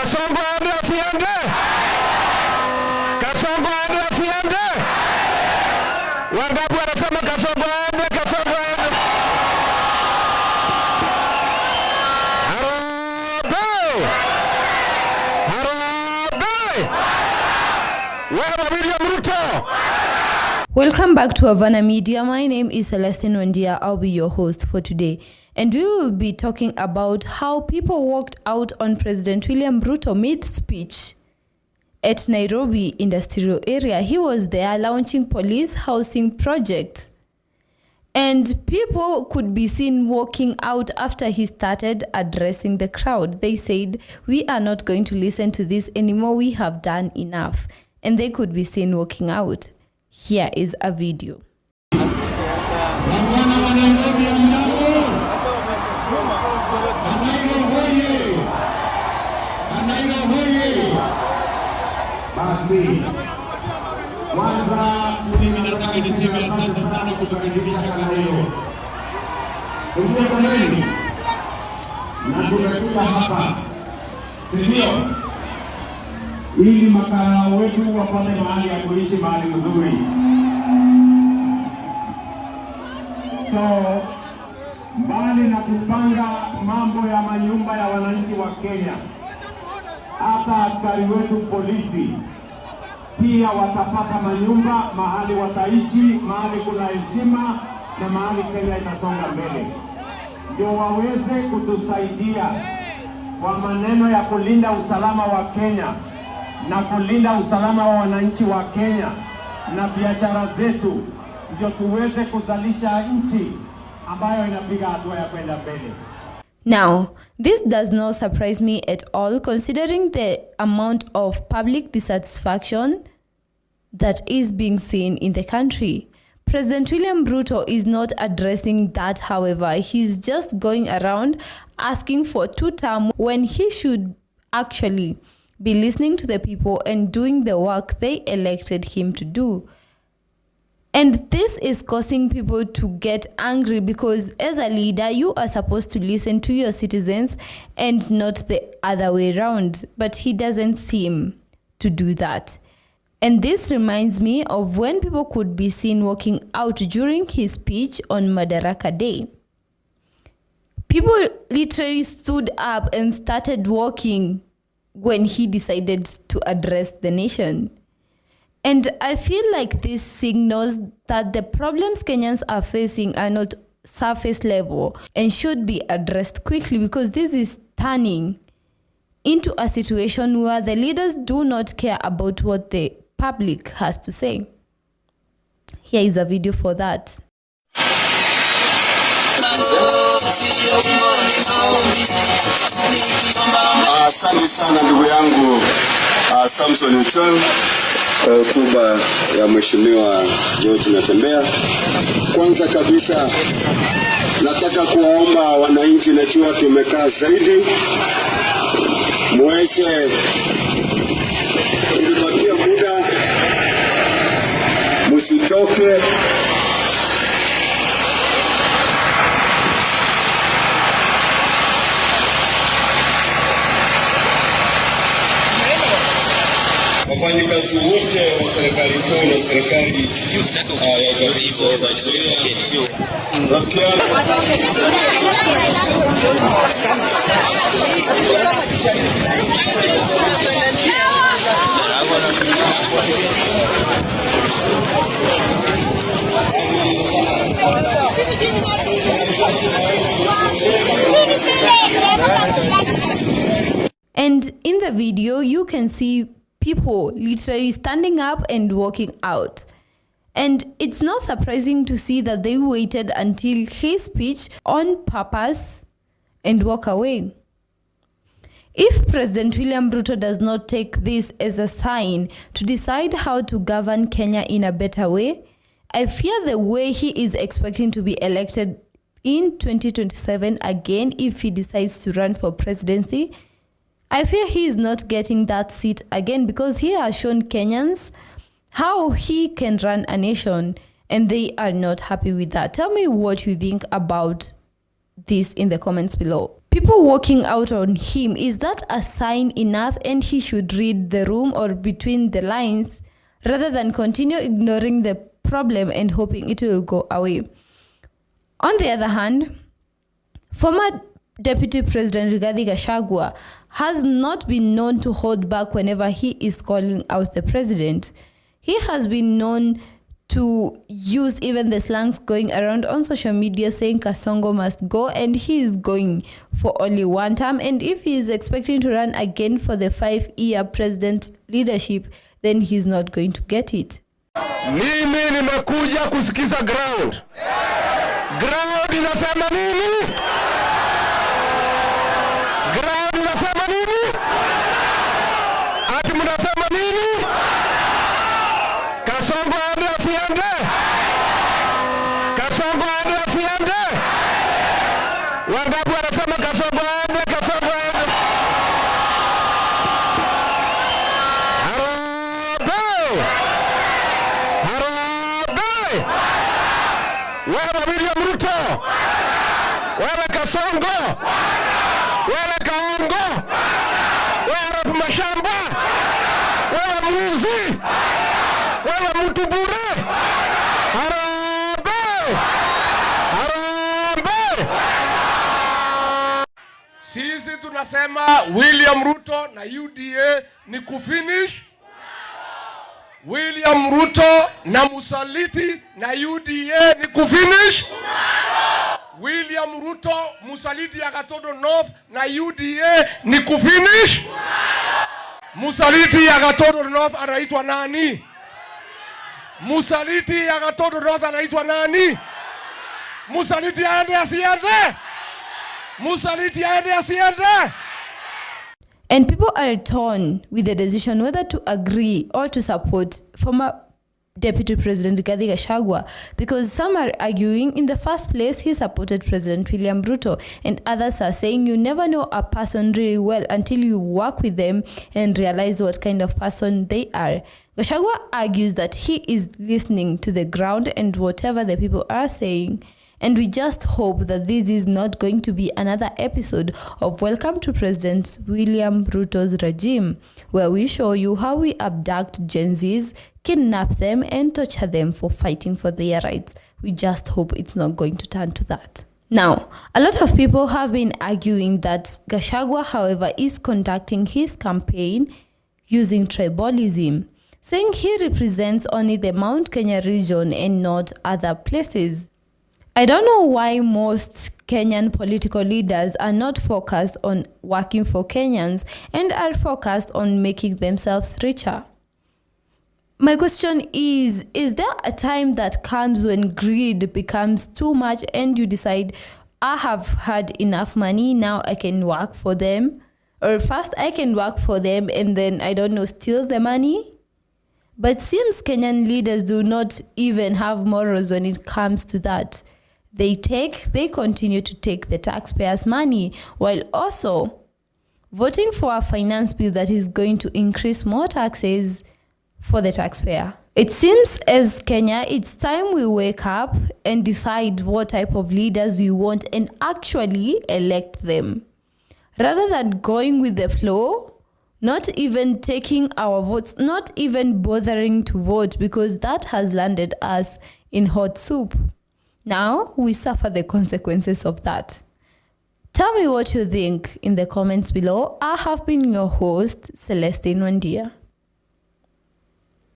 Kasongo aende asiende? Kasongo aende asiende? Wangapi wanasema Kasongo aende, Kasongo aende? Harambee! Harambee! Wewe William Ruto! Welcome back to Havana Media. My name is Escalating. I'll be your host for today. And we will be talking about how people walked out on President William Ruto mid-speech at Nairobi industrial area. He was there launching police housing project. And people could be seen walking out after he started addressing the crowd. They said, "We are not going to listen to this anymore. We have done enough." And they could be seen walking out. Here is a video. Basi kwanza mimi nataka niseme asante sana kutukaribisha kwa leo. Kwa nini? Na tunafika hapa. Sio ili makao wetu wapate mahali ya kuishi mahali mzuri. So mbali na kupanga mambo ya manyumba ya wananchi wa Kenya, hata askari wetu polisi pia watapata manyumba, mahali wataishi, mahali kuna heshima na mahali Kenya itasonga mbele. Ndio waweze kutusaidia kwa maneno ya kulinda usalama wa Kenya na kulinda usalama wa wananchi wa Kenya na biashara zetu, ndio tuweze kuzalisha nchi ambayo inapiga hatua ya kwenda mbele. Now, this does not surprise me at all, considering the amount of public dissatisfaction that is being seen in the country. President William Ruto is not addressing that, however. He's just going around asking for 2 terms when he should actually be listening to the people and doing the work they elected him to do. And this is causing people to get angry because as a leader, you are supposed to listen to your citizens and not the other way around. But he doesn't seem to do that. And this reminds me of when people could be seen walking out during his speech on Madaraka Day. People literally stood up and started walking when he decided to address the nation. And I feel like this signals that the problems Kenyans are facing are not surface level and should be addressed quickly, because this is turning into a situation where the leaders do not care about what the public has to say. Here is a video for that. Asante sana ndugu yangu Samson Uchon, hotuba ya Mheshimiwa George Natembea. Kwanza kabisa nataka kuwaomba wananchi, najua tumekaa zaidi, muweze kupatia muda, msitoke. Wafanyikazi wote wa serikali kuu na serikali ya taifa za Tanzania. And in the video, you can see people literally standing up and walking out. And it's not surprising to see that they waited until his speech on purpose and walk away. If President William Ruto does not take this as a sign to decide how to govern Kenya in a better way, I fear the way he is expecting to be elected in 2027 again, if he decides to run for presidency, I fear he is not getting that seat again, because he has shown Kenyans how he can run a nation, and they are not happy with that. Tell me what you think about this in the comments below. people walking out on him, is that a sign enough and he should read the room or between the lines rather than continue ignoring the problem and hoping it will go away? On the other hand, former Deputy President Rigathi Gachagua has not been known to hold back whenever he is calling out the president. He has been known to use even the slangs going around on social media saying Kasongo must go, and he is going for only one term, and if he is expecting to run again for the 5-year president leadership, then he's not going to get it. Mimi nimekuja kusikiza ground. Ground inasema nini? Ground inasema nini? Ati mnasema nini? Kasongo ande asiende? Kasongo ande asiende? Wangapi wanasema Kasongo ande, Kasongo ande? Harambee! Harambee! Wewe William Ruto! Wewe Kasongo! Wewe Kaongo! Wewe mashamba! Wewe mwizi! Wewe mtu bure! Harambee! Harambee! Sisi tunasema William Ruto na UDA ni kufinish. William Ruto na Musaliti na UDA ni kufinish. William Ruto, Musaliti ya Gatodo North na UDA ni kufinish. Musaliti ya Gatodo North anaitwa nani? Musaliti ya Gatodo North anaitwa nani? Musaliti aende asiende? Musaliti aende asiende? And people are torn with the decision whether to agree or to support former Deputy President Rigathi Gachagua, because some are arguing in the first place he supported President William Ruto, and others are saying you never know a person really well until you work with them and realize what kind of person they are. Gachagua argues that he is listening to the ground and whatever the people are saying. And we just hope that this is not going to be another episode of Welcome to President William Ruto's regime, where we show you how we abduct Gen Zs, kidnap them, and torture them for fighting for their rights. We just hope it's not going to turn to that. Now, a lot of people have been arguing that Gachagua, however, is conducting his campaign using tribalism, saying he represents only the Mount Kenya region and not other places. I don't know why most Kenyan political leaders are not focused on working for Kenyans and are focused on making themselves richer. My question is there a time that comes when greed becomes too much and you decide, I have had enough money, now I can work for them? Or first I can work for them and then, I don't know, steal the money? But seems Kenyan leaders do not even have morals when it comes to that. They continue to take the taxpayers' money while also voting for a finance bill that is going to increase more taxes for the taxpayer. It seems as Kenya, it's time we wake up and decide what type of leaders we want and actually elect them. Rather than going with the flow, not even taking our votes, not even bothering to vote, because that has landed us in hot soup. Now we suffer the consequences of that. Tell me what you think in the comments below. I have been your host, Celestine Wandia.